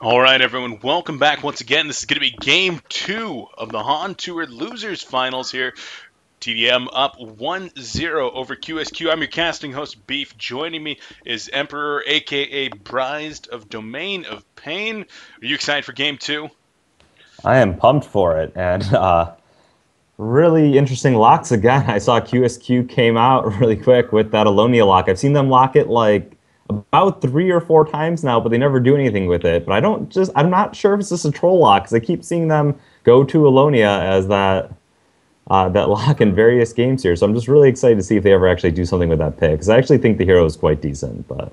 All right, everyone, welcome back once again. This is going to be game two of the HoN Tour Losers Finals here. tdM up 1-0 over QsQ. I'm your casting host, Beef. Joining me is Emperor, aka Brized of Domain of Pain. Are you excited for game two? I am pumped for it, and really interesting locks again. I saw QsQ came out really quick with that Alonia lock. I've seen them lock it like about 3 or 4 times now, but they never do anything with it. But I'm not sure if it's just a troll lock, because I keep seeing them go to Alonia as that lock in various games here. So I'm just really excited to see if they ever actually do something with that pick, because I actually think the hero is quite decent, but.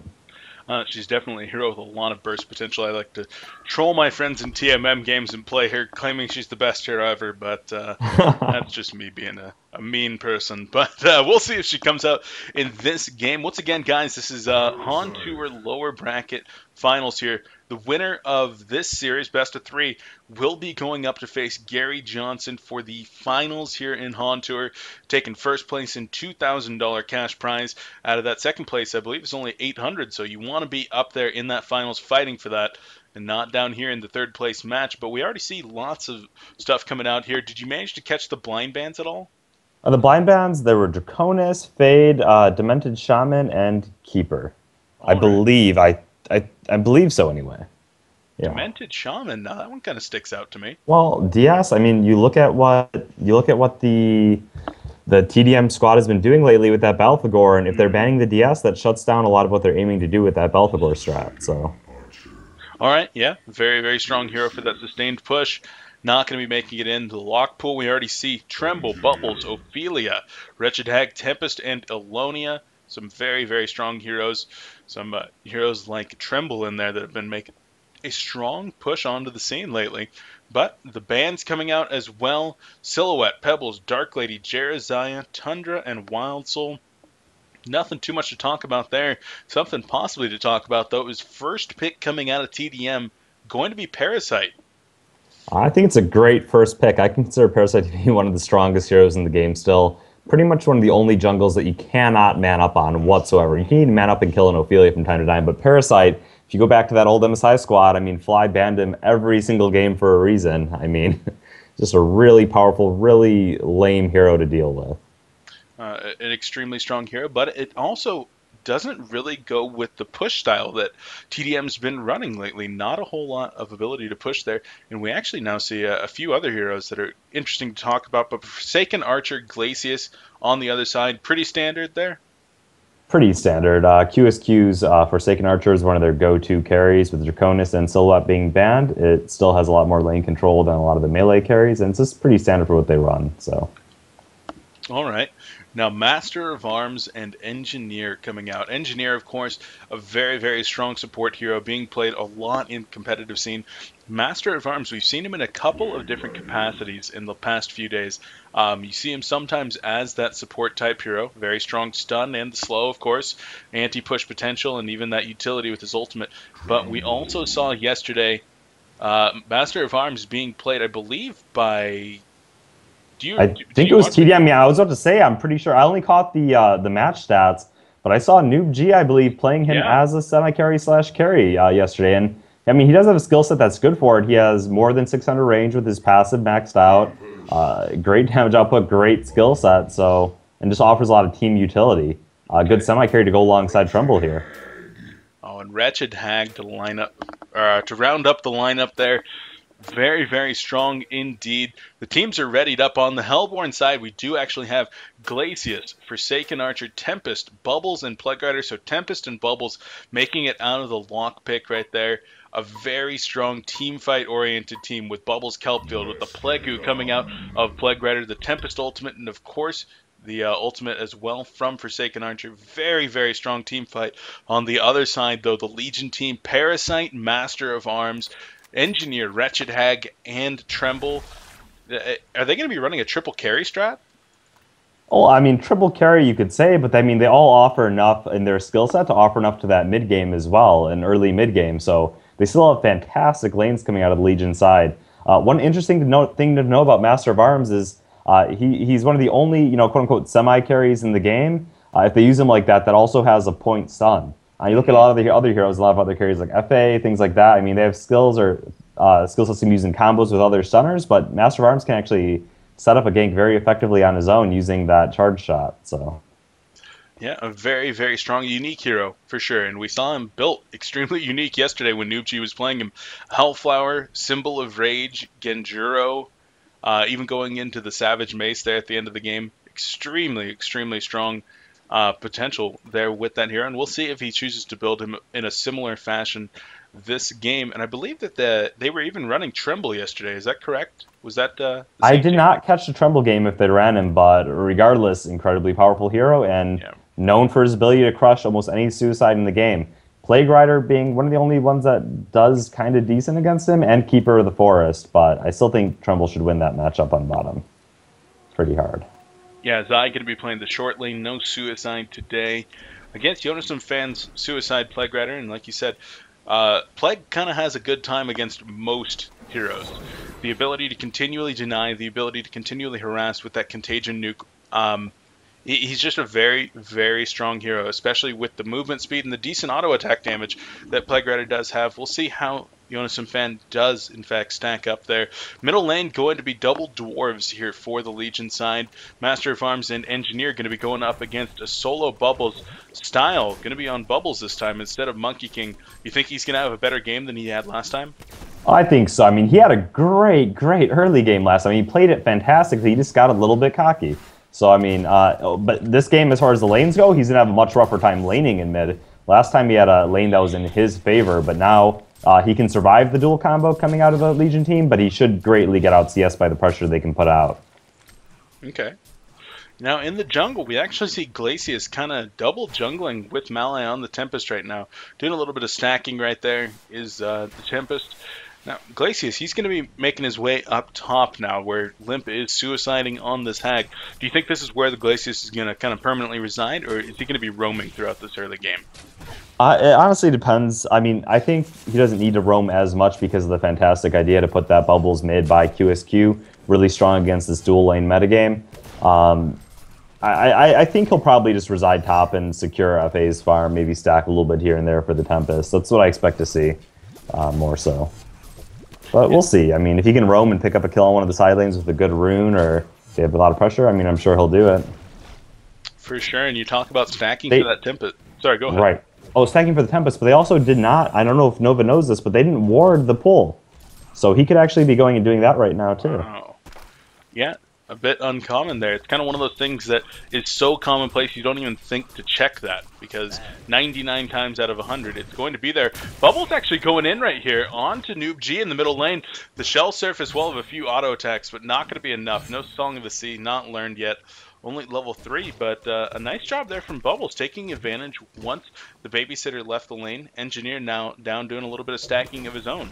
She's definitely a hero with a lot of burst potential. I like to troll my friends in TMM games and play her, claiming she's the best hero ever, but that's just me being a mean person. But we'll see if she comes out in this game. Once again, guys, this is HoN Tour lower bracket finals here. The winner of this series, best of three, will be going up to face Gary Johnson for the finals here in HoN Tour, taking first place in $2,000 cash prize. Out of that second place, I believe it's only 800, so you want to be up there in that finals fighting for that and not down here in the third place match. But we already see lots of stuff coming out here. Did you manage to catch the blind bands at all? The blind bands, there were Draconis, Fade, Demented Shaman, and Keeper. I All right. believe. I believe so anyway. Yeah. Demented Shaman, now that one kind of sticks out to me. Well, DS, I mean, you look at what the TDM squad has been doing lately with that Balfagor, and if they're banning the DS, that shuts down a lot of what they're aiming to do with that Balfagor strat. So, All right, yeah, very, very strong hero for that sustained push. Not going to be making it into the lock pool. We already see Tremble, Bubbles, Ophelia, Wretched Hag, Tempest, and Elonia. Some very, very strong heroes. Some heroes like Tremble in there that have been making a strong push onto the scene lately. But the band's coming out as well. Silhouette, Pebbles, Dark Lady, Jeraziah, Tundra, and Wild Soul. Nothing too much to talk about there. Something possibly to talk about, though, is first pick coming out of tdM going to be Parasite. I think it's a great first pick. I consider Parasite to be one of the strongest heroes in the game still. Pretty much one of the only jungles that you cannot man up on whatsoever. You can even man up and kill an Ophelia from time to time, but Parasite, if you go back to that old MSI squad, I mean, Fly banned him every single game for a reason. I mean, just a really powerful, really lame hero to deal with. An extremely strong hero, but it also doesn't really go with the push style that tdM's been running lately. Not a whole lot of ability to push there, and we actually now see a few other heroes that are interesting to talk about. But Forsaken Archer, Glacius on the other side, pretty standard there. Pretty standard. QsQ's Forsaken Archer is one of their go-to carries, with Draconis and Silhouette being banned. It still has a lot more lane control than a lot of the melee carries, and it's just pretty standard for what they run. So. All right. Now, Master of Arms and Engineer coming out. Engineer, of course, a very, very strong support hero being played a lot in competitive scene. Master of Arms, we've seen him in a couple of different capacities in the past few days. You see him sometimes as that support type hero, very strong stun and the slow, of course, anti-push potential, and even that utility with his ultimate. But we also saw yesterday Master of Arms being played, I believe, by... I Did think it you was watch it? TDM. Yeah, I was about to say, I'm pretty sure. I only caught the match stats, but I saw Noob G, I believe, playing him Yeah. as a semi-carry slash carry yesterday. And I mean, he does have a skill set that's good for it. He has more than 600 range with his passive maxed out. Great damage output, great skill set. So, and just offers a lot of team utility. Good semi-carry to go alongside Trumbull here. Oh, and Wretched Hag to line up, to round up the lineup there. Very, very strong indeed. The teams are readied up. On the Hellborn side, we do actually have Glacius, Forsaken Archer, Tempest, Bubbles, and Plague Rider. So Tempest and Bubbles making it out of the lock pick right there. A very strong team fight oriented team with Bubbles Kelpfield, with the Plague coming out of Plague Rider, the Tempest ultimate, and of course the ultimate as well from Forsaken Archer. Very, very strong team fight. On the other side, though, the Legion team, Parasite, Master of Arms, Engineer, Wretched Hag, and Tremble. Are they going to be running a triple carry strat? Well, I mean, triple carry you could say, but I mean, they all offer enough in their skill set to offer enough to that mid game as well, an early mid game. So they still have fantastic lanes coming out of the Legion side. One interesting thing to know about Master of Arms is he's one of the only, quote unquote, semi carries in the game. If they use him like that, that also has a point stun. You look at a lot of the other heroes, a lot of other carries like FA, things like that. I mean, they have skills or skill system using combos with other stunners, but Master of Arms can actually set up a gank very effectively on his own using that charge shot. So Yeah, a very, very strong, unique hero for sure. And we saw him built extremely unique yesterday when Noobg was playing him. Hellflower, Symbol of Rage, Genjuro, even going into the Savage Mace there at the end of the game. Extremely, extremely strong potential there with that hero. And we'll see if he chooses to build him in a similar fashion this game. And I believe that they were even running Tremble yesterday. Is that correct? Was that the I same did team? not catch the Tremble game if they ran him, but regardless, incredibly powerful hero and Yeah. known for his ability to crush almost any suicide in the game. Plague Rider being one of the only ones that does kind of decent against him, and Keeper of the Forest, but I still think Tremble should win that matchup on bottom. Pretty hard. Yeah, Zai going to be playing the short lane. No suicide today against Yonason fans. Suicide Plague Rider, and like you said, Plague kind of has a good time against most heroes. The ability to continually deny, the ability to continually harass with that contagion nuke. He's just a very, very strong hero, especially with the movement speed and the decent auto attack damage that Plague Rider does have. We'll see how Yonason Fan does, in fact, stack up there. Middle lane going to be double dwarves here for the Legion side. Master of Arms and Engineer going to be going up against a solo Bubbles. Style going to be on Bubbles this time instead of Monkey King. You think he's going to have a better game than he had last time? I think so. I mean, he had a great, great early game last time. He played it fantastically. He just got a little bit cocky. So, I mean, but this game, as far as the lanes go, he's going to have a much rougher time laning in mid. Last time he had a lane that was in his favor, but now he can survive the dual combo coming out of the Legion team, but he should greatly get out CS by the pressure they can put out. Okay. Now, in the jungle, we actually see Glacius kind of double jungling with Malay on the Tempest right now. Doing a little bit of stacking right there is the Tempest. Now, Glacius, he's going to be making his way up top now, where Limp is suiciding on this hag. Do you think this is where the Glacius is going to kind of permanently reside, or is he going to be roaming throughout this early game? It honestly depends. I mean, I think he doesn't need to roam as much because of the fantastic idea to put that Bubbles mid by QsQ, really strong against this dual lane metagame. I think he'll probably just reside top and secure FA's farm, maybe stack a little bit here and there for the Tempest. That's what I expect to see, more so. But we'll see. I mean, if he can roam and pick up a kill on one of the side lanes with a good rune or they have a lot of pressure, I mean, I'm sure he'll do it. For sure, and you talk about stacking for that Tempest. Sorry, go ahead. Right. Oh, stacking for the Tempest, but they also did not, I don't know if Nova knows this, but they didn't ward the pull. So he could actually be going and doing that right now, too. Wow. Yeah, a bit uncommon there. It's kind of one of those things that is so commonplace you don't even think to check that, because 99 times out of 100 it's going to be there. Bubbles actually going in right here onto Noob G in the middle lane. The shell surface will have a few auto attacks, but not going to be enough. No Song of the Sea, not learned yet. Only level 3, but a nice job there from Bubbles, taking advantage once the babysitter left the lane. Engineer now down doing a little bit of stacking of his own.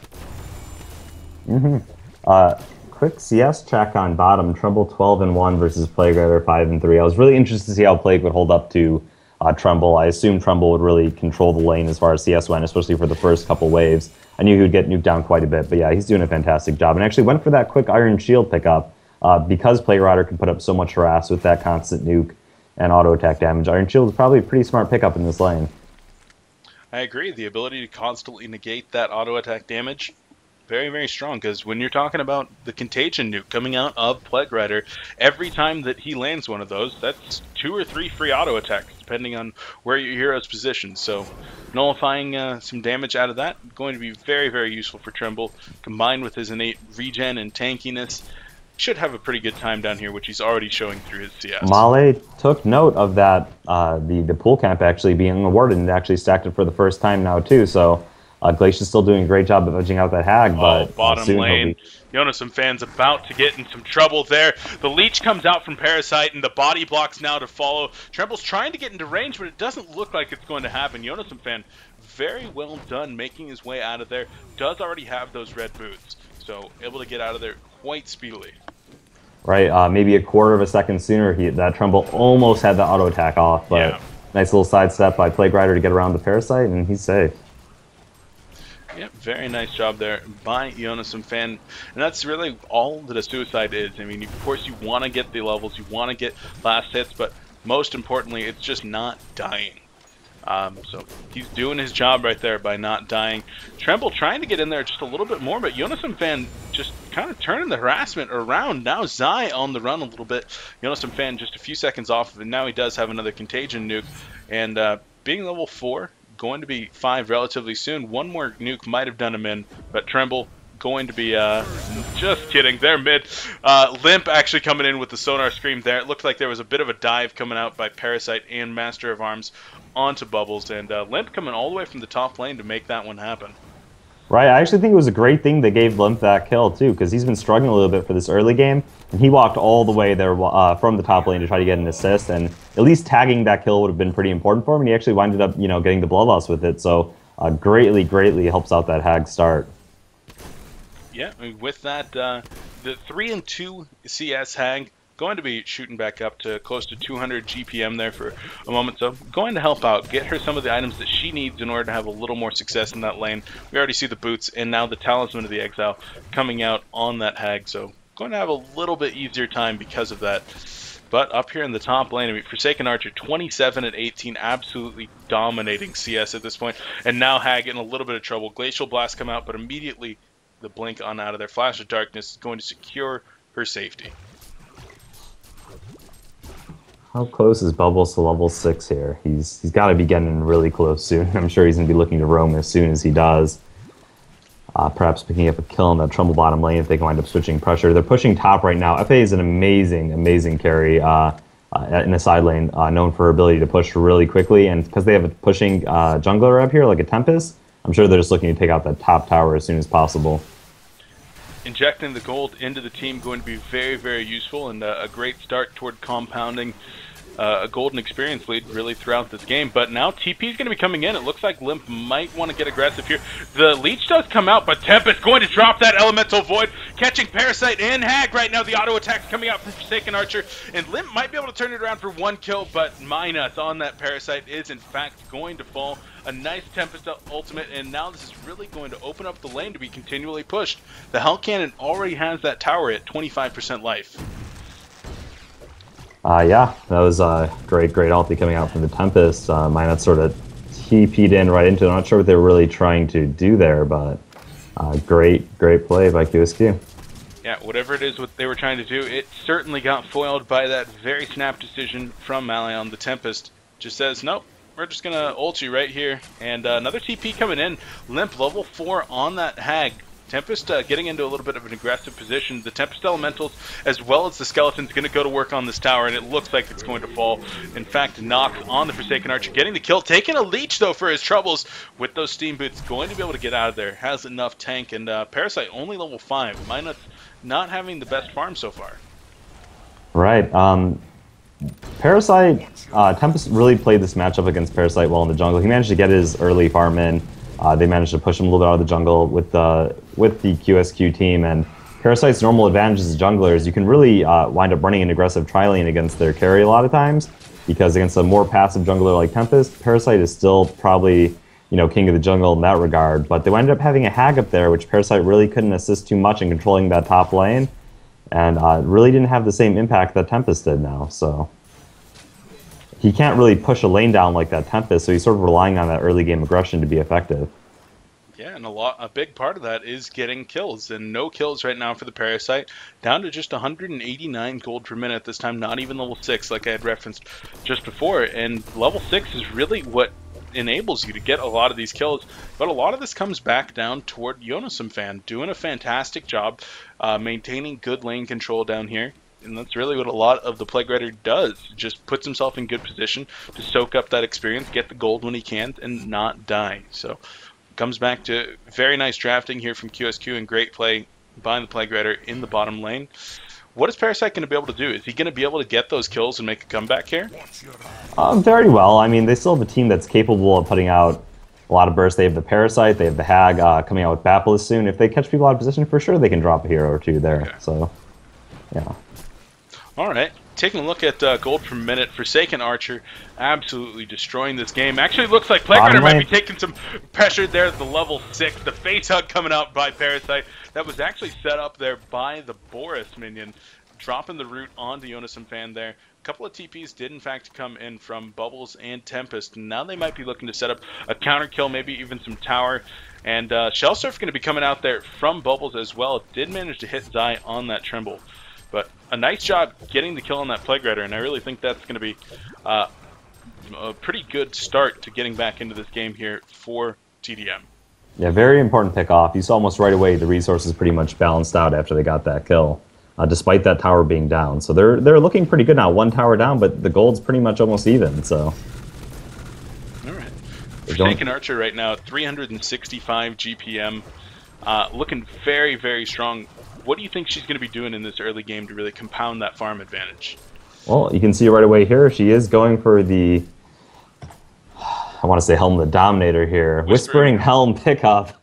Quick CS check on bottom. Trumbull 12-1 versus Plague Rider 5-3. I was really interested to see how Plague would hold up to Trumbull. I assumed Trumbull would really control the lane as far as CS went, especially for the first couple waves. I knew he would get nuked down quite a bit, but yeah, he's doing a fantastic job. And actually went for that quick Iron Shield pickup because Plague Rider can put up so much harass with that constant nuke and auto attack damage. Iron Shield is probably a pretty smart pickup in this lane. I agree. The ability to constantly negate that auto attack damage, very, very strong, because when you're talking about the contagion nuke coming out of Plague Rider, every time that he lands one of those, that's 2 or 3 free auto attacks, depending on where your hero's positioned. So nullifying some damage out of that, going to be very, very useful for Tremble, combined with his innate regen and tankiness. Should have a pretty good time down here, which he's already showing through his CS. Male took note of that, the pool camp actually being awarded, and actually stacked it for the first time now too, so Glacia's still doing a great job of edging out that hag, but bottom soon lane. Yonason fans about to get in some trouble there. The leech comes out from Parasite, and the body blocks now to follow. Tremble's trying to get into range, but it doesn't look like it's going to happen. Yonason fan, very well done, making his way out of there. Does already have those red boots, so able to get out of there quite speedily. Right, maybe a quarter of a second sooner, that Trumbull almost had the auto attack off, but yeah. Nice little sidestep by Plague Rider to get around the Parasite, and he's safe. Yep, very nice job there by Yonason fan. And that's really all that a suicide is. I mean, of course, you want to get the levels, you want to get last hits, but most importantly, it's just not dying. So he's doing his job right there by not dying. Tremble trying to get in there just a little bit more, but Yonasom Fan just kind of turning the harassment around. Now Zai on the run a little bit. Yonasom Fan just a few seconds off of it. Now he does have another Contagion nuke. And being level 4, going to be 5 relatively soon. One more nuke might have done him in, but Tremble going to be, just kidding, they're mid. Limp actually coming in with the sonar scream there. It looked like there was a bit of a dive coming out by Parasite and Master of Arms onto Bubbles, and Limp coming all the way from the top lane to make that one happen. Right, I actually think it was a great thing they gave Limp that kill, too, because he's been struggling a little bit for this early game, and he walked all the way there from the top lane to try to get an assist, and at least tagging that kill would have been pretty important for him, and he actually winded up, getting the bloodloss with it, so greatly helps out that Hag start. Yeah, with that, the 3-2 CS Hag going to be shooting back up to close to 200 GPM there for a moment, so going to help out, get her some of the items that she needs in order to have a little more success in that lane. We already see the boots, and now the Talisman of the Exile coming out on that Hag, so going to have a little bit easier time because of that. But up here in the top lane, I mean, Forsaken Archer, 27 at 18, absolutely dominating CS at this point, and now Hag in a little bit of trouble. Glacial Blast come out, but immediately the blink on out of their Flash of Darkness is going to secure her safety. How close is Bubbles to level 6 here? He's got to be getting really close soon. I'm sure he's going to be looking to roam as soon as he does. Perhaps picking up a kill in that Trumble bottom lane if they can wind up switching pressure. They're pushing top right now. FA is an amazing carry in the side lane, known for her ability to push really quickly. And because they have a pushing jungler up here, like a Tempest, I'm sure they're just looking to take out that top tower as soon as possible. Injecting the gold into the team going to be very useful, and a great start toward compounding a golden experience lead really throughout this game. But now TP is going to be coming in. It looks like Limp might want to get aggressive here. The leech does come out, but Tempest going to drop that Elemental Void, catching Parasite and Hag right now. The auto attack's coming out from Forsaken Archer, and Limp might be able to turn it around for one kill, but Minus on that Parasite is in fact going to fall. A nice Tempest ultimate, and now this is really going to open up the lane to be continually pushed. The Hell Cannon already has that tower at 25% life. Yeah, that was a great ulti coming out from the Tempest. Minot sort of TP'd in right into it. I'm not sure what they were really trying to do there, but great play by QsQ. Yeah, whatever it is what they were trying to do, it certainly got foiled by that very snap decision from Malion. The Tempest just says, nope, we're just going to ult you right here. And another TP coming in. Limp level 4 on that Hag. Tempest getting into a little bit of an aggressive position. The Tempest Elementals, as well as the Skeletons, going to go to work on this tower, and it looks like it's going to fall. In fact, Knock on the Forsaken Archer, getting the kill, taking a leech, though, for his troubles with those Steam Boots. Going to be able to get out of there. Has enough tank, and Parasite only level 5. Minus not having the best farm so far. Right. Parasite, Tempest really played this matchup against Parasite well in the jungle. He managed to get his early farm in. They managed to push him a little bit out of the jungle with the QsQ team, and Parasite's normal advantage as a jungler is you can really wind up running an aggressive tri-lane against their carry a lot of times, because against a more passive jungler like Tempest, Parasite is still probably king of the jungle in that regard, but they wound up having a Hag up there, which Parasite really couldn't assist too much in controlling that top lane, and really didn't have the same impact that Tempest did now, so he can't really push a lane down like that Tempest, so he's sort of relying on that early game aggression to be effective. Yeah, and a big part of that is getting kills, and no kills right now for the Parasite, down to just 189 gold per minute this time, not even level 6 like I had referenced just before, and level 6 is really what enables you to get a lot of these kills, but a lot of this comes back down toward Yonasom Fan doing a fantastic job maintaining good lane control down here. And that's really what a lot of the Plague Rider does. Just puts himself in good position to soak up that experience, get the gold when he can, and not die. So it comes back to very nice drafting here from QsQ and great play by the Plague Rider in the bottom lane. What is Parasite going to be able to do? Is he going to be able to get those kills and make a comeback here? Very well. I mean, they still have a team that's capable of putting out a lot of bursts. They have the Parasite, they have the Hag coming out with Bapalus soon. If they catch people out of position, for sure they can drop a hero or two there. Okay. So, yeah. All right, taking a look at gold per minute. Forsaken Archer absolutely destroying this game. Actually looks like Plague Rider might be taking some pressure there at the level 6. The face hug coming out by Parasite. That was actually set up there by the Boris minion. Dropping the root onto Yonasom Fan there. couple of TPs did in fact come in from Bubbles and Tempest. Now they might be looking to set up a counter kill, maybe even some tower. And Shell Surf going to be coming out there from Bubbles as well. Did manage to hit Zai on that Tremble. But a nice job getting the kill on that Plague Rider, and I really think that's going to be a pretty good start to getting back into this game here for tdM. Yeah, very important pick off. You saw almost right away the resources pretty much balanced out after they got that kill, despite that tower being down. So they're looking pretty good now. One tower down, but the gold's pretty much almost even. So. All right. Forsaken Archer right now, 365 GPM, looking very, very strong. What do you think she's going to be doing in this early game to really compound that farm advantage? Well, you can see right away here, she is going for the, I want to say Helm the Dominator here. Whispering Helm pickup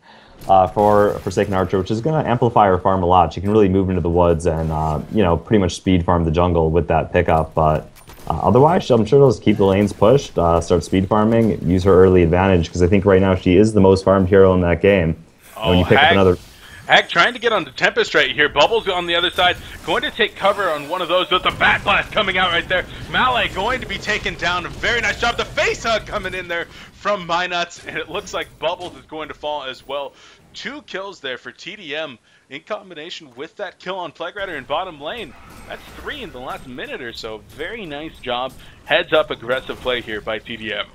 for Forsaken Archer, which is going to amplify her farm a lot. She can really move into the woods and, you know, pretty much speed farm the jungle with that pickup. But otherwise, I'm sure she'll just keep the lanes pushed, start speed farming, use her early advantage, because I think right now she is the most farmed hero in that game. Oh, when you pick up another... Hag trying to get on the Tempest right here. Bubbles on the other side. Going to take cover on one of those with the Bat Blast coming out right there. Malay going to be taken down. A very nice job. The face hug coming in there from Minuts. And it looks like Bubbles is going to fall as well. 2 kills there for tdM in combination with that kill on Plague Rider in bottom lane. That's 3 in the last minute or so. Very nice job. Heads up aggressive play here by tdM.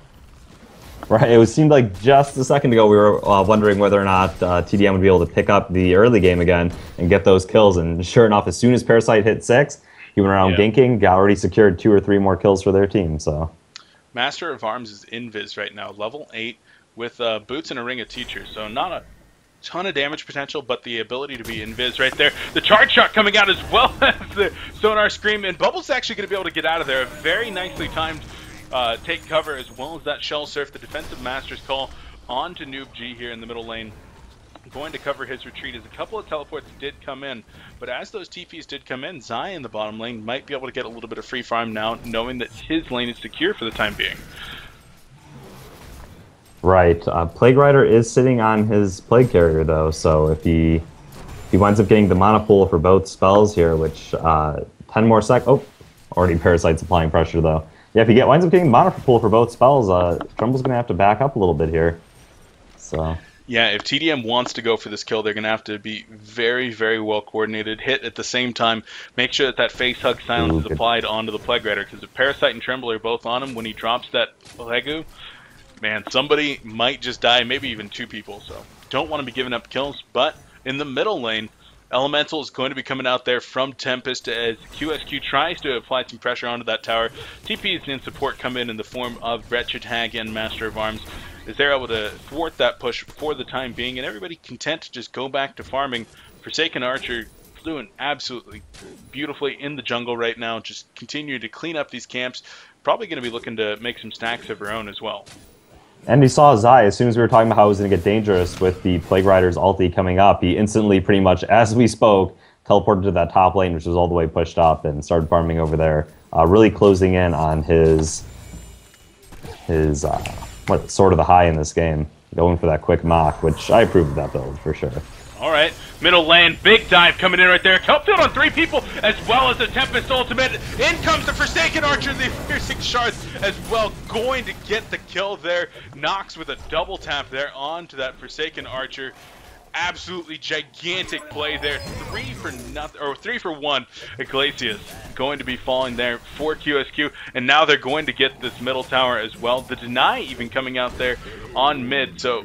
Right, it seemed like just a second ago we were wondering whether or not tdM would be able to pick up the early game again and get those kills, and sure enough, as soon as Parasite hit 6, he went around ganking, already secured 2 or 3 more kills for their team. So, Master of Arms is invis right now, level 8, with boots and a ring of teachers, so not a ton of damage potential, but the ability to be invis right there. The charge shot coming out as well as the Sonar Scream, and Bubbles actually going to be able to get out of there. A very nicely timed take cover, as well as that Shell Surf, the defensive master's call onto Noob G here in the middle lane. Going to cover his retreat as a couple of teleports did come in, but as those TPs did come in, Zai in the bottom lane might be able to get a little bit of free farm now, knowing that his lane is secure for the time being. Right, Plague Rider is sitting on his Plague Carrier though, so if he winds up getting the mana pool for both spells here, which 10 more sec. Oh, already Parasite's applying pressure though. Yeah, if he winds up getting mana pool for both spells, Tremble's going to have to back up a little bit here. So. Yeah, if tdM wants to go for this kill, they're going to have to be very, very well coordinated. Hit at the same time. Make sure that face hug silence is applied onto the Plague Rider, because if Parasite and Tremble are both on him when he drops that Legu, man, somebody might just die, maybe even 2 people. So don't want to be giving up kills. But in the middle lane, Elemental is going to be coming out there from Tempest as QsQ tries to apply some pressure onto that tower. TPs and support come in the form of Wretched Hag and Master of Arms, as they're able to thwart that push for the time being, and everybody content to just go back to farming. Forsaken Archer doing absolutely beautifully in the jungle right now, just continue to clean up these camps. Probably going to be looking to make some stacks of her own as well. And he saw Zai, as soon as we were talking about how it was going to get dangerous with the Plague Rider's ulti coming up, he instantly, pretty much as we spoke, teleported to that top lane, which was all the way pushed up, and started farming over there, really closing in on his sort of the high in this game, going for that quick mock, which I approve of that build for sure. All right, middle lane, big dive coming in right there. Kelpfield on 3 people, as well as the Tempest ultimate. In comes the Forsaken Archer, the piercing shards as well, going to get the kill there. Nox with a double tap there onto that Forsaken Archer. Absolutely gigantic play there. 3 for nothing, or 3 for 1. Iglesias going to be falling there for QsQ, and now they're going to get this middle tower as well. The Deny even coming out there on mid. So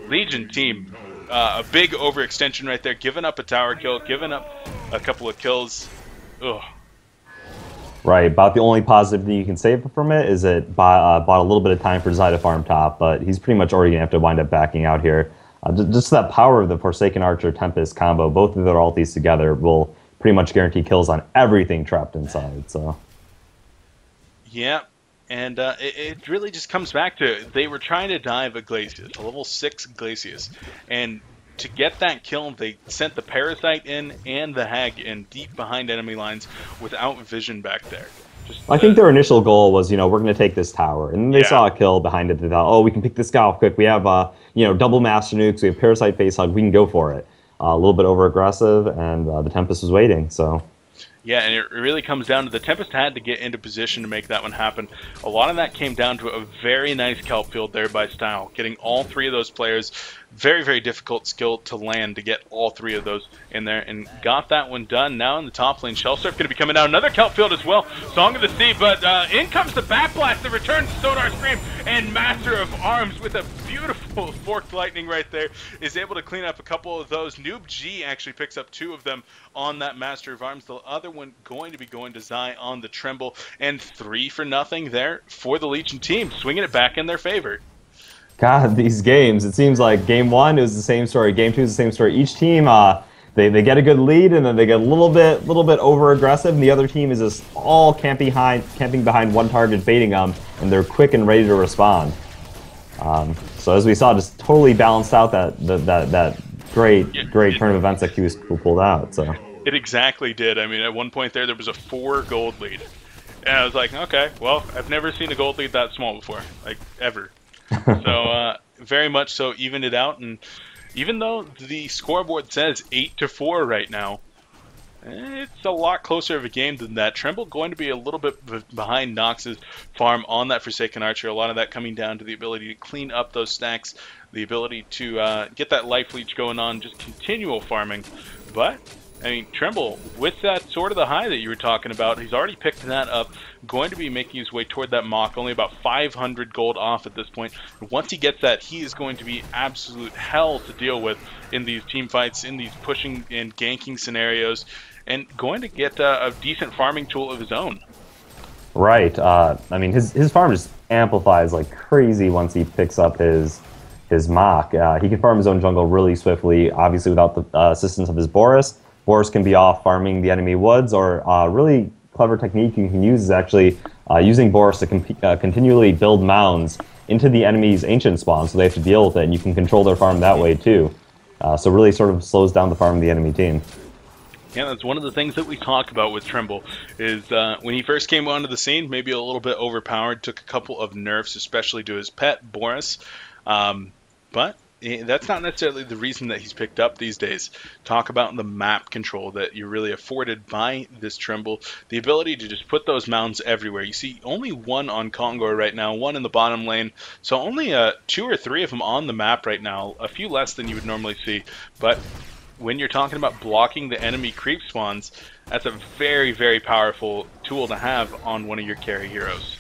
Legion team, a big overextension right there, giving up a tower kill, giving up a couple of kills. Ugh. Right, about the only positive thing you can say from it is it bought a little bit of time for Zai to farm top, but he's pretty much already going to have to wind up backing out here. Just that power of the Forsaken Archer Tempest combo, both of their ultis together will pretty much guarantee kills on everything trapped inside. So. Yeah, and it really just comes back to, they were trying to dive Iglesias, a level 6 Iglesias, and to get that kill, they sent the Parasite in and the Hag in deep behind enemy lines without vision back there. I think their initial goal was, we're going to take this tower, and they saw a kill behind it. They thought, oh, we can pick this guy off quick. We have, double Master Nukes. We have Parasite Face Hug. We can go for it. A little bit over aggressive, and the Tempest was waiting. So, Yeah, and it really comes down to the Tempest had to get into position to make that one happen. A lot of that came down to a very nice kelp field there by Style, getting all three of those players. Very, very difficult skill to land to get all three of those in there, and got that one done. Now in the top lane, Shellsurf going to be coming down. Another kelp field as well. Song of the Sea, but in comes the Backblast, the return to Sonar Scream, and Master of Arms with a beautiful forked lightning right there is able to clean up a couple of those. Noob G actually picks up 2 of them on that Master of Arms. The other one going to be going to Zai on the Tremble, and 3 for nothing there for the Legion team, swinging it back in their favor. God, these games, it seems like game 1 is the same story, game 2 is the same story. Each team, they get a good lead, and then they get a little bit over aggressive, and the other team is just all camping behind one target, baiting them, and they're quick and ready to respond. So as we saw, just totally balanced out that great turn of events that QsQ pulled out. So it exactly did. I mean, at one point there was a 4 gold lead, and I was like, okay, well, I've never seen a gold lead that small before, like ever. So very much so evened it out, and even though the scoreboard says 8-4 right now, it's a lot closer of a game than that. Tremble going to be a little bit behind Nox's farm on that Forsaken Archer. A lot of that coming down to the ability to clean up those stacks, the ability to get that life leech going on, just continual farming. But I mean, Tremble, with that sort of the high that you were talking about, he's already picked that up, going to be making his way toward that Mach, only about 500 gold off at this point. Once he gets that, he is going to be absolute hell to deal with in these team fights, in these pushing and ganking scenarios, and going to get a decent farming tool of his own. Right. I mean, his farm just amplifies like crazy once he picks up his Mach. He can farm his own jungle really swiftly, obviously without the assistance of his Boris. Boris can be off farming the enemy woods, or a really clever technique you can use is actually using Boris to continually build mounds into the enemy's ancient spawn, so they have to deal with it, and you can control their farm that way too. So really sort of slows down the farm of the enemy team. Yeah, that's one of the things that we talk about with Tremble, is when he first came onto the scene, maybe a little bit overpowered, took a couple of nerfs, especially to his pet, Boris. But that's not necessarily the reason that he's picked up these days. Talk about the map control that you're really afforded by this Tremble. The ability to just put those mounds everywhere. You see only 1 on Kongor right now, 1 in the bottom lane. So only 2 or 3 of them on the map right now. A few less than you would normally see. But when you're talking about blocking the enemy creep spawns, that's a very, very powerful tool to have on one of your carry heroes.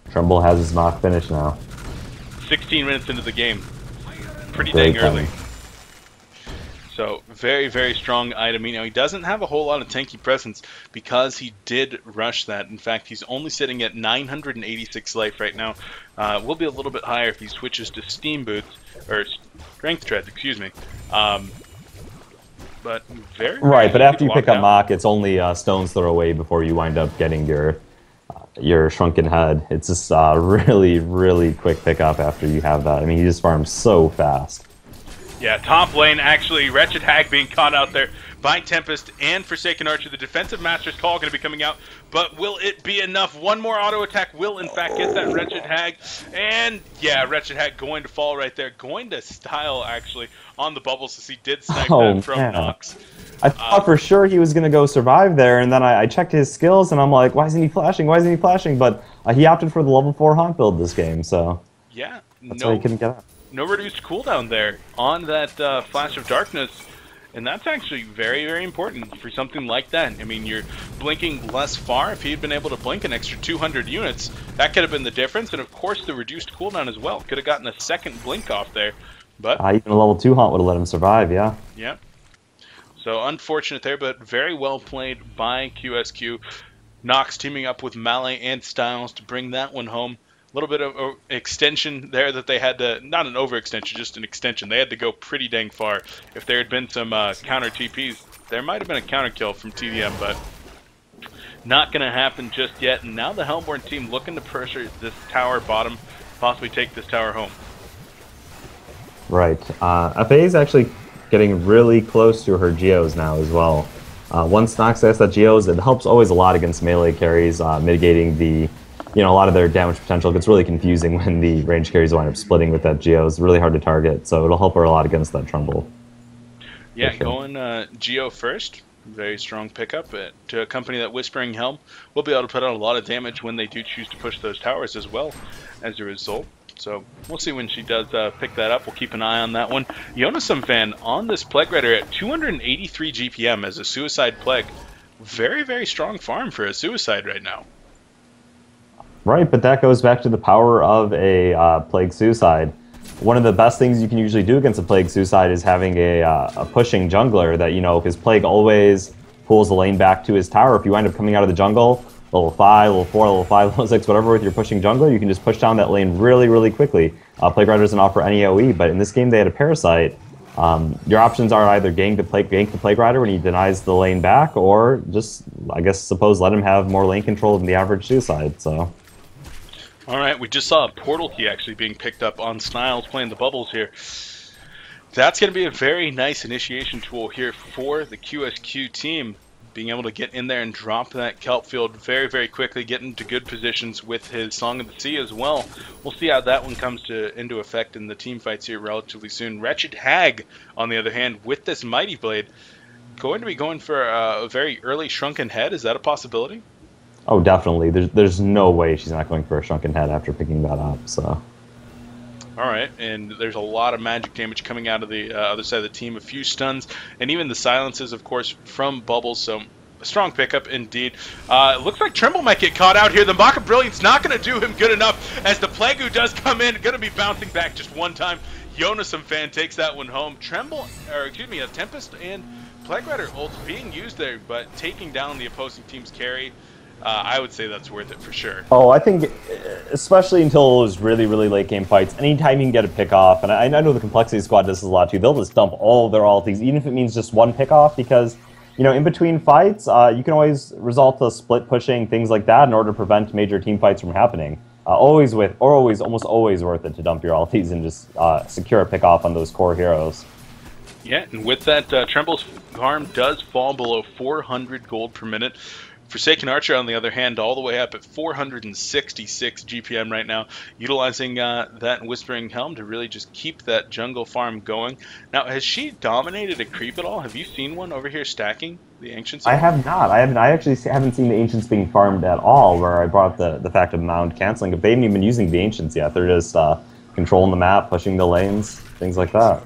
Tremble has his Mach finish now. 16 minutes into the game. Pretty dang early. So very, very strong item. You know, he doesn't have a whole lot of tanky presence because he did rush that. In fact, he's only sitting at 986 life right now. Will be a little bit higher if he switches to Steam Boots, or Strength Treads, excuse me. But very right, but after you pick up Mach, it's only stone's throw away before you wind up getting your shrunken head. It's just really, really quick pickup after you have that. I mean, he just farms so fast. Yeah, top lane, actually, Wretched Hag being caught out there by Tempest and Forsaken Archer. The defensive Master's Call going to be coming out, but will it be enough? One more auto attack will, in fact, get that Wretched Hag. And, yeah, Wretched Hag going to fall right there. Going to Style, actually, on the bubbles, as he did snipe that from Nox. I thought for sure he was going to go survive there, and then I checked his skills, and I'm like, why isn't he flashing? Why isn't he flashing? But he opted for the level 4 HoN build this game, so yeah, that's why he couldn't get out. No reduced cooldown there on that Flash of Darkness, and that's actually very, very important for something like that. I mean, you're blinking less far. If he had been able to blink an extra 200 units, that could have been the difference, and of course the reduced cooldown as well. Could have gotten a second blink off there, but even a level 2 HoN would have let him survive, yeah. Yeah. So unfortunate there, but very well played by QsQ. Nox teaming up with Melee and Styles to bring that one home. A little bit of extension there that they had to, not an overextension, just an extension. They had to go pretty dang far. If there had been some counter TPs, there might have been a counter kill from tdM, but not going to happen just yet. And now the Hellborn team looking to pressure this tower bottom, possibly take this tower home. Right. FA is actually getting really close to her Geos now as well. Once Nox gets that Geos, it helps always a lot against melee carries, mitigating the, a lot of their damage potential. It gets really confusing when the range carries wind up splitting with that Geos. Really hard to target, so it'll help her a lot against that Tremble. Yeah, sure. Going Geo first. Very strong pickup to accompany that Whispering Helm. We'll be able to put out a lot of damage when they do choose to push those towers as well as a result. So we'll see when she does pick that up. We'll keep an eye on that one. Yonasom fan on this Plague Rider at 283 GPM as a Suicide Plague. Very, very strong farm for a Suicide right now. Right, but that goes back to the power of a Plague Suicide. One of the best things you can usually do against a Plague Suicide is having a pushing jungler that, because Plague always pulls the lane back to his tower. If you end up coming out of the jungle, level 5, level 4, level 5, level 6, whatever, with your pushing jungler, you can just push down that lane really, really quickly. Plague Rider doesn't offer any AoE, but in this game they had a Parasite. Your options are either gank the Plague Rider when he denies the lane back, or just, I guess, suppose let him have more lane control than the average Suicide, so... Alright, we just saw a portal key actually being picked up on Sniles playing the bubbles here. That's going to be a very nice initiation tool here for the QsQ team. Being able to get in there and drop that kelp field very, very quickly, get into good positions with his Song of the Sea as well. We'll see how that one comes into effect in the team fights here relatively soon. Wretched Hag, on the other hand, with this Mighty Blade, going to be going for a very early Shrunken Head. Is that a possibility? Oh, definitely. There's no way she's not going for a Shrunken Head after picking that up, so... Alright, and there's a lot of magic damage coming out of the other side of the team. A few stuns, and even the silences, of course, from Bubbles, so a strong pickup indeed. It looks like Tremble might get caught out here. The Mock of Brilliance not going to do him good enough, as the Plague does come in, going to be bouncing back just one time. Yonasom fan takes that one home. A Tempest and Plague Rider ults being used there, but taking down the opposing team's carry. I would say that's worth it for sure. Oh, I think, especially until those really, really late game fights, anytime you can get a pick off, and I know the Complexity Squad does this a lot too, they'll just dump all of their ultis, even if it means just one pick off, because, in between fights, you can always result to split pushing, things like that, in order to prevent major team fights from happening. Almost always worth it to dump your ultis and just secure a pick off on those core heroes. Yeah, and with that, Tremble's farm does fall below 400 gold per minute. Forsaken Archer, on the other hand, all the way up at 466 GPM right now, utilizing that Whispering Helm to really just keep that jungle farm going. Now, has she dominated a creep at all? Have you seen one over here stacking the Ancients? I have not. I actually haven't seen the Ancients being farmed at all, where I brought up the fact of Mound canceling. But they haven't even been using the Ancients yet. They're just controlling the map, pushing the lanes, things like that.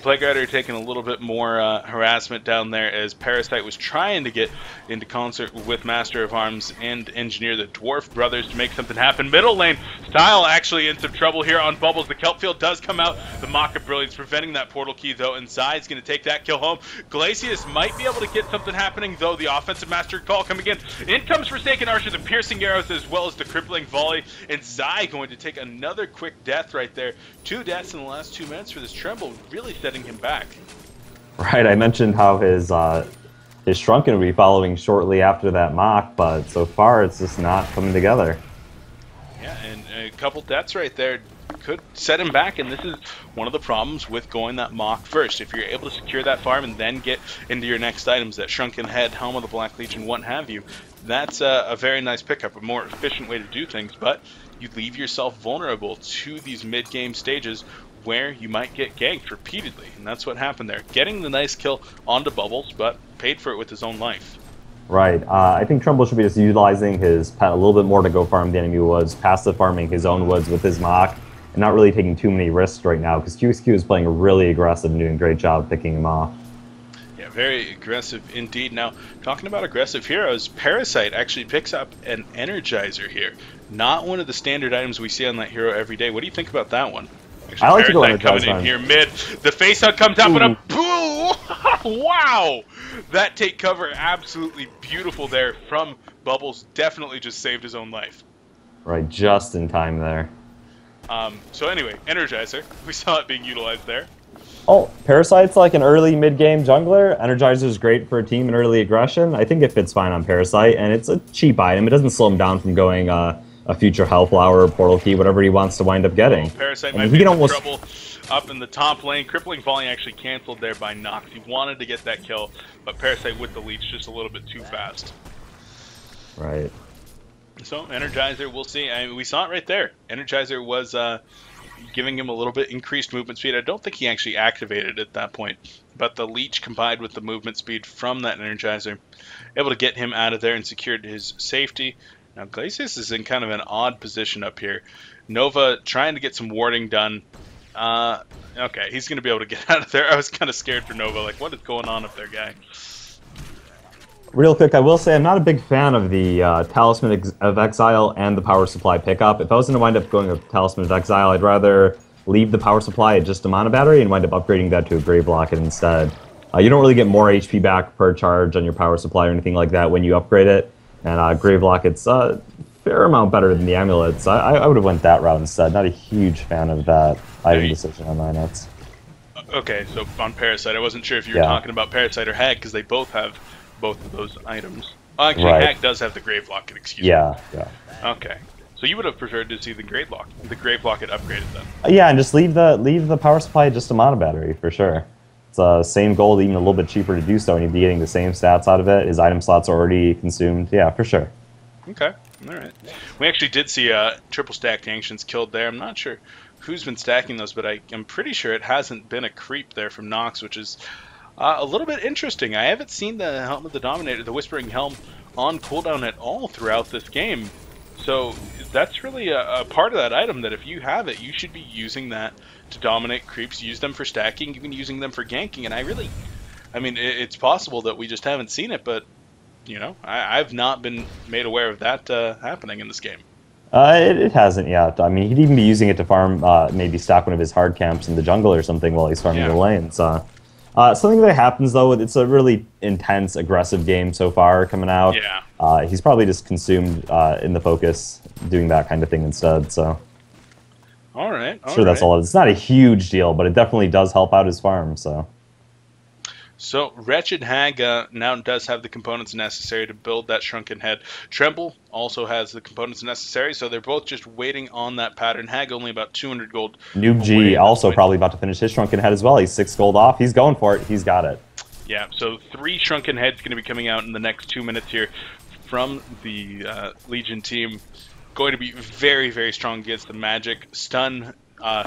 Plague Rider taking a little bit more harassment down there as Parasite was trying to get into concert with Master of Arms and Engineer, the Dwarf Brothers, to make something happen. Middle lane, Style actually in some trouble here on Bubbles. The Kelp Field does come out. The Mock of Brilliance preventing that portal key, though, and Zai's going to take that kill home. Glacius might be able to get something happening, though. The offensive Master Call coming in. In comes Forsaken Archer, the piercing arrows, as well as the crippling volley, and Zai going to take another quick death right there. 2 deaths in the last 2 minutes for this Tremble, really setting him back. Right, I mentioned how his Shrunken will be following shortly after that mock, but so far it's just not coming together. Yeah, and a couple deaths right there could set him back, and this is one of the problems with going that mock first. If you're able to secure that farm and then get into your next items, that Shrunken Head, Helm of the Black Legion, what have you, that's a very nice pickup, a more efficient way to do things, but you leave yourself vulnerable to these mid-game stages where you might get ganked repeatedly, and that's what happened there. Getting the nice kill onto Bubbles, but paid for it with his own life. Right. I think Trumbull should be just utilizing his pet a little bit more to go farm the enemy woods, passive farming his own woods with his mock, and not really taking too many risks right now, because QsQ is playing really aggressive and doing a great job picking him off. Yeah, very aggressive indeed. Now, talking about aggressive heroes, Parasite actually picks up an Energizer here. Not one of the standard items we see on that hero every day. What do you think about that one? Actually, I like to go Parasite coming in here mid. The face hug comes up and a boo! Wow! That take cover absolutely beautiful there from Bubbles. Definitely just saved his own life. Right, just in time there. So anyway, Energizer. We saw it being utilized there. Oh, Parasite's like an early mid-game jungler. Energizer's great for a team in early aggression. I think it fits fine on Parasite, and it's a cheap item. It doesn't slow him down from going a future Hellflower or Portal Key, whatever he wants to wind up getting. Well, Parasite might be in trouble up in the top lane. Crippling Volley actually canceled there by Nox. He wanted to get that kill, but Parasite with the leech just a little bit too fast. Right. So, Energizer, we'll see. I mean, we saw it right there. Energizer was giving him a little bit increased movement speed. I don't think he actually activated at that point, but the leech combined with the movement speed from that Energizer, able to get him out of there and secured his safety. Now Glacius is in kind of an odd position up here. Nova trying to get some warding done. Okay, he's going to be able to get out of there. I was kind of scared for Nova. Like, what is going on up there, guy? Real quick, I will say I'm not a big fan of the Talisman of Exile and the Power Supply pickup. If I was going to wind up going with Talisman of Exile, I'd rather leave the Power Supply at just a Mana Battery and wind up upgrading that to a Grave Locket instead. You don't really get more HP back per charge on your Power Supply or anything like that when you upgrade it. And Grave Locket's a fair amount better than the Amulet, so I would have went that route instead. Not a huge fan of that item decision on my notes. Okay, so on Parasite, I wasn't sure if you were talking about Parasite or Hag, because they both have both of those items. Oh, actually, Hag does have the Grave Locket, excuse me. Yeah. Okay. So you would have preferred to see the Grave Locket upgraded then? Yeah, and just leave the Power Supply at just a Mana Battery, for sure. It's same gold, even a little bit cheaper to do so, and you'd be getting the same stats out of it. His item slots are already consumed. Yeah, for sure. Okay, all right. We actually did see triple stacked Ancients killed there. I'm not sure who's been stacking those, but I'm pretty sure it hasn't been a creep there from Nox, which is a little bit interesting. I haven't seen the Helm of the Dominator, the Whispering Helm, on cooldown at all throughout this game. So that's really a part of that item that if you have it, you should be using that to dominate creeps, use them for stacking, even using them for ganking. And I mean, it's possible that we just haven't seen it, but, you know, I've not been made aware of that happening in this game. It hasn't yet. I mean, he'd even be using it to farm, maybe stack one of his hard camps in the jungle or something while he's farming the lanes. Something that happens, though, it's a really intense, aggressive game so far coming out. Yeah. He's probably just consumed in the focus doing that kind of thing instead, so... All right. Sure, that's all. It's not a huge deal, but it definitely does help out his farm, so... So, Wretched Hag now does have the components necessary to build that Shrunken Head. Tremble also has the components necessary, so they're both just waiting on that pattern. Hag only about 200 gold. Noob G also probably about to finish his Shrunken Head as well. He's 6 gold off. He's going for it. He's got it. Yeah, so 3 Shrunken Heads going to be coming out in the next 2 minutes here from the Legion team. Going to be very, very strong against the magic, stun,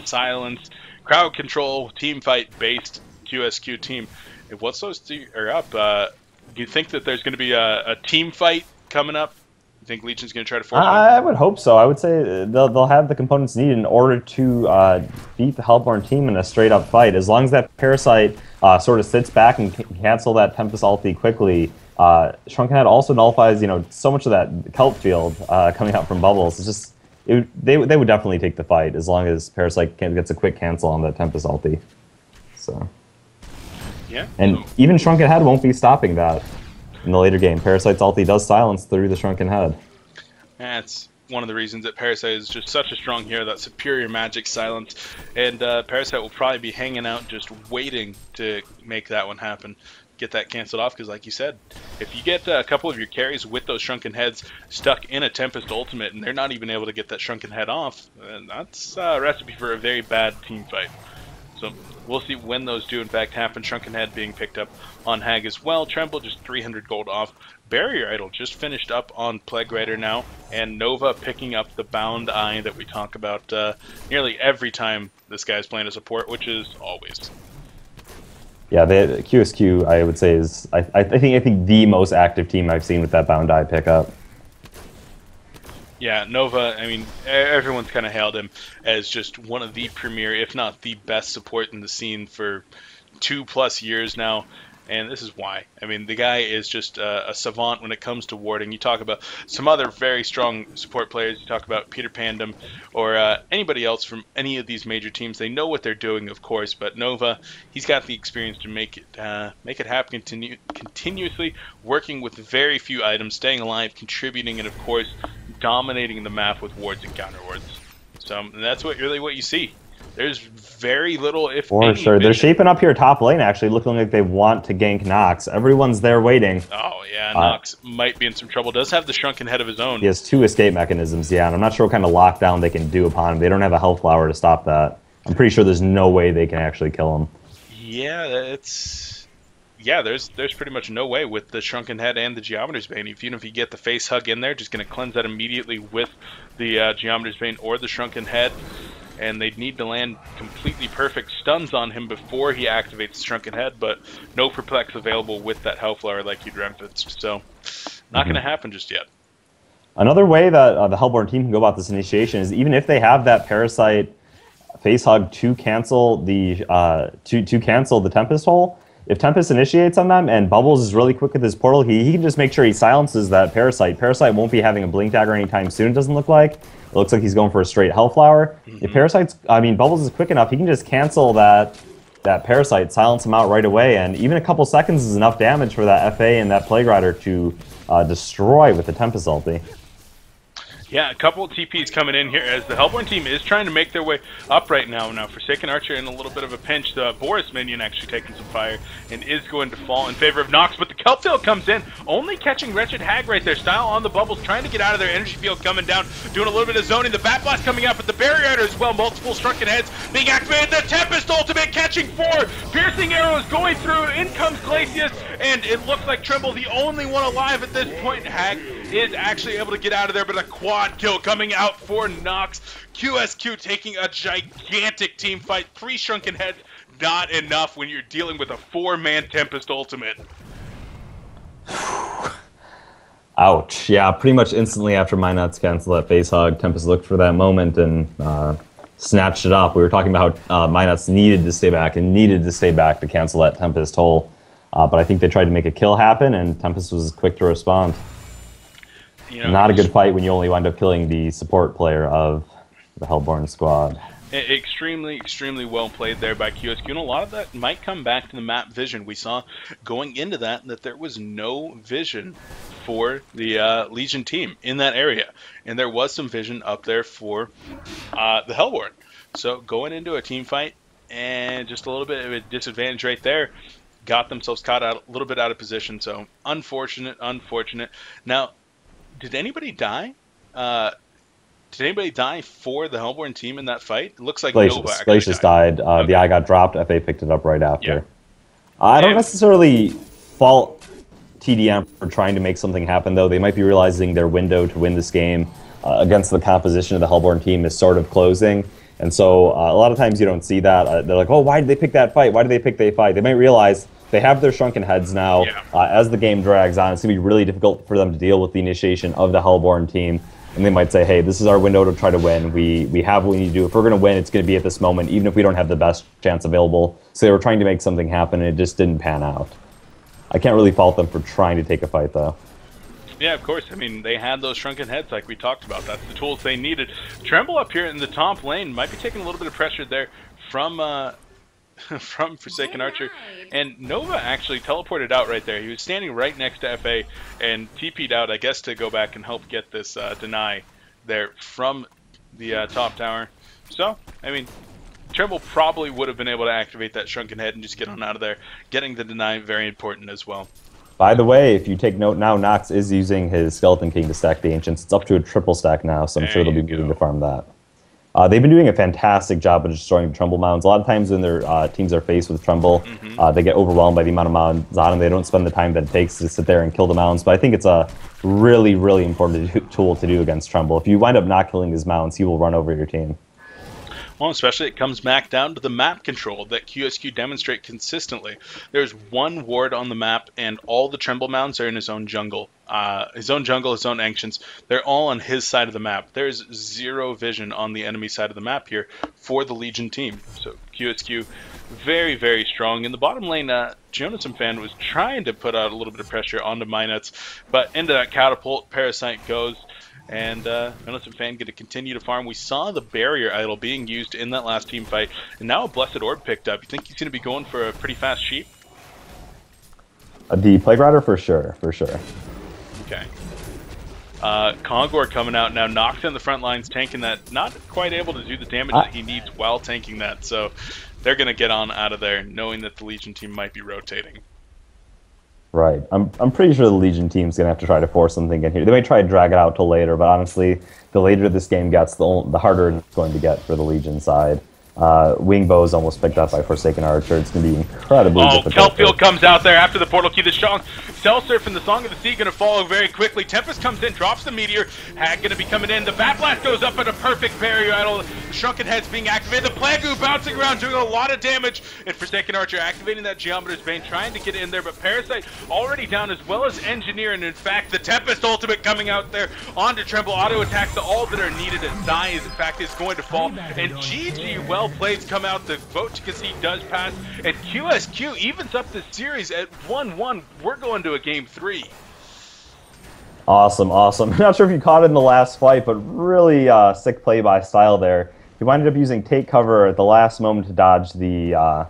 silence, crowd control, team fight based QsQ team. If once those two are up, do you think that there's going to be a team fight coming up? You think Legion's going to try to force one? I would hope so. I would say they'll have the components needed in order to beat the Hellborn team in a straight up fight. As long as that Parasite sort of sits back and can cancel that Tempest ulti quickly. Shrunken Head also nullifies, so much of that kelp field coming out from bubbles. It's just they would definitely take the fight as long as Parasite gets a quick cancel on that Tempest ulti. So yeah, and even Shrunken Head won't be stopping that in the later game. Parasite's ulti does silence through the Shrunken Head. That's one of the reasons that Parasite is just such a strong hero, that superior magic silence, and Parasite will probably be hanging out just waiting to make that one happen. Get that canceled off, because like you said, if you get a couple of your carries with those Shrunken Heads stuck in a Tempest ultimate and they're not even able to get that Shrunken Head off, then that's a recipe for a very bad team fight. So we'll see when those do in fact happen. Shrunken Head being picked up on Hag as well. Tremble just 300 gold off. Barrier Idol just finished up on Plague Rider now, and Nova picking up the Bound Eye that we talk about nearly every time this guy's playing a support, which is always. Yeah, the QsQ, I would say, is I think the most active team I've seen with that Bound Eye pickup. Yeah, Nova, I mean, everyone's kind of hailed him as just one of the premier, if not the best support in the scene for 2+ years now. And this is why. I mean, the guy is just a savant when it comes to warding. You talk about some other very strong support players. You talk about Peter Pandem or anybody else from any of these major teams. They know what they're doing, of course. But Nova, he's got the experience to make it happen continuously, working with very few items, staying alive, contributing, and of course, dominating the map with wards and counter wards. So that's really what you see. There's very little, if for any, sure. vision. They're shaping up here top lane, actually, looking like they want to gank Nox. Everyone's there waiting. Oh, yeah, Nox might be in some trouble. Does have the Shrunken Head of his own. He has 2 escape mechanisms, yeah, and I'm not sure what kind of lockdown they can do upon him. They don't have a health flower to stop that. I'm pretty sure there's no way they can actually kill him. Yeah, there's pretty much no way with the Shrunken Head and the Geometer's Bane. Even if you get the face hug in there, just going to cleanse that immediately with the Geometer's Bane or the Shrunken Head. and they'd need to land completely perfect stuns on him before he activates the Shrunken Head, but no Perplex available with that Hellflower like you'd referenced, so not going to happen just yet. Another way that the Hellborn team can go about this initiation is even if they have that Parasite face hug to cancel the Tempest hole, if Tempest initiates on them and Bubbles is really quick with his portal, he can just make sure he silences that Parasite. Parasite won't be having a Blink Dagger anytime soon, it doesn't look like. It looks like he's going for a straight Hellflower. If Bubbles is quick enough, he can just cancel that Parasite, silence him out right away, and even a couple seconds is enough damage for that FA and that Plague Rider to destroy with the Tempest ulti. Yeah, a couple of TPs coming in here as the Hellborn team is trying to make their way up right now. Now, Forsaken Archer in a little bit of a pinch. The Boris minion actually taking some fire and is going to fall in favor of Nox, but the Kelp Field comes in, only catching Wretched Hag right there. Style on the bubbles, trying to get out of their energy field coming down, doing a little bit of zoning. The Bat Blast coming out, but the Barrier Rider as well. Multiple Shrunken Heads being activated. The Tempest ultimate catching 4. Piercing arrows going through. In comes Glacius, and it looks like Tremble, the only one alive at this point. Hag is actually able to get out of there, but a quad kill coming out for Nox. QsQ taking a gigantic team fight. 3 Shrunken Heads, not enough when you're dealing with a 4-man Tempest ultimate. Ouch. Yeah, pretty much instantly after Minots canceled that face hug, Tempest looked for that moment and snatched it up. We were talking about how Minots needed to stay back to cancel that Tempest hole. But I think they tried to make a kill happen, and Tempest was quick to respond. You know, not a good fight when you only wind up killing the support player of the Hellborn squad. Extremely, extremely well played there by QsQ, and a lot of that might come back to the map vision. We saw going into that there was no vision for the Legion team in that area, and there was some vision up there for the Hellborn. So going into a team fight and just a little bit of a disadvantage right there, got themselves caught out a little bit out of position. So unfortunate. Now, did anybody die? Did anybody die for the Hellborn team in that fight? It looks like Nova actually Glacius died. Okay. The eye got dropped. FA picked it up right after. Yeah. I don't necessarily fault tdM for trying to make something happen, though. They might be realizing their window to win this game against the composition of the Hellborn team is sort of closing. And so a lot of times you don't see that. They're like, oh, why did they pick that fight? Why did they pick that fight? They might realize they have their Shrunken Heads now. Yeah. As the game drags on, it's going to be really difficult for them to deal with the initiation of the Hellborn team. And they might say, hey, this is our window to try to win. We have what we need to do. If we're going to win, it's going to be at this moment, even if we don't have the best chance available. So they were trying to make something happen, and it just didn't pan out. I can't really fault them for trying to take a fight, though. Yeah, of course. I mean, they had those Shrunken Heads like we talked about. That's the tools they needed. Tremble up here in the top lane might be taking a little bit of pressure there from Forsaken Archer. And Nova actually teleported out right there. He was standing right next to FA and TP'd out, I guess, to go back and help get this deny there from the top tower. So, I mean, Tremble probably would have been able to activate that Shrunken Head and just get on out of there. Getting the deny, very important as well. By the way, if you take note now, Nox is using his Skeleton King to stack the Ancients. It's up to a triple stack now, so I'm sure they'll be moving to farm that. They've been doing a fantastic job of destroying the Tremble mounds. A lot of times when their teams are faced with Tremble, they get overwhelmed by the amount of mounds on them. They don't spend the time that it takes to sit there and kill the mounds. But I think it's a really, really important tool to do against Tremble. If you wind up not killing his mounts, he will run over your team. Well, especially it comes back down to the map control that QsQ demonstrate consistently. There's one ward on the map, and all the Tremble mounds are in his own jungle. His own Ancients, they're all on his side of the map. There's zero vision on the enemy side of the map here for the Legion team. So QsQ, very, very strong. In the bottom lane, Jonathan Fan was trying to put out a little bit of pressure onto Minots, but into that catapult, Parasite goes. And Jonathan Fan get to continue to farm. We saw the barrier idol being used in that last team fight, and now a Blessed Orb picked up. You think he's going to be going for a pretty fast sheep? The Plague Rider for sure, Okay. Kongor coming out now. Nox in the front lines, tanking that. Not quite able to do the damage that he needs while tanking that. So they're going to get on out of there, knowing that the Legion team might be rotating. Right. I'm pretty sure the Legion team's going to have to try to force something in here. They may try to drag it out till later, but honestly, the later this game gets, the harder it's going to get for the Legion side. Wingbow is almost picked up by Forsaken Archer. It's going to be incredibly difficult. Kelpfield comes out there after the portal key. The strong Cell Surf and the Song of the Sea going to follow very quickly. Tempest comes in, drops the Meteor. Hag going to be coming in. The Bat Blast goes up at a perfect parry idol. The Shrunken Head's being activated. The Plague bouncing around, doing a lot of damage. And Forsaken Archer activating that Geometer's Bane, trying to get in there. But Parasite already down, as well as Engineer. And in fact, the Tempest ultimate coming out there onto Tremble. Auto attacks, all that are needed as Zai is, in fact, is going to fall. And GG, well played, come out. The vote to concede does pass. And QsQ evens up the series at 1-1. We're going to a game 3. Awesome, awesome. Not sure if you caught it in the last fight, but really sick play by Style there. He wound up using take cover at the last moment to dodge the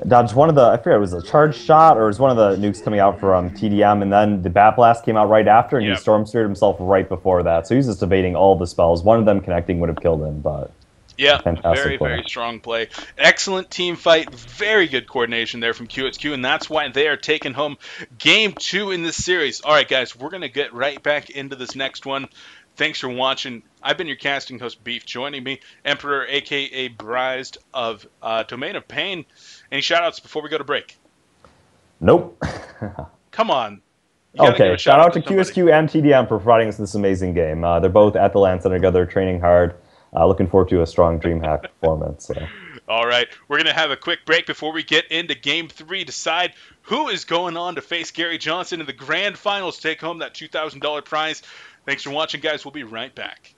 dodged one of the, I forget, it was a charge shot or it was one of the nukes coming out from tdM, and then the Bat Blast came out right after, and he Storm Spirit himself right before that. So he was just evading all the spells. One of them connecting would have killed him, but yeah, very strong play. Excellent team fight. Very good coordination there from QsQ, and that's why they are taking home game 2 in this series. All right, guys, we're going to get right back into this next one. Thanks for watching. I've been your casting host, Beef. Joining me, Emperor, a.k.a. Brized of Domain of Pain. Any shout-outs before we go to break? Nope. Come on. Okay, shout out to QsQ and tdM for providing us this amazing game. They're both at the LAN Center together, training hard. Looking forward to a strong DreamHack performance. So. All right, we're going to have a quick break before we get into Game 3, decide who is going on to face Gary Johnson in the grand finals, take home that $2,000 prize. Thanks for watching, guys. We'll be right back.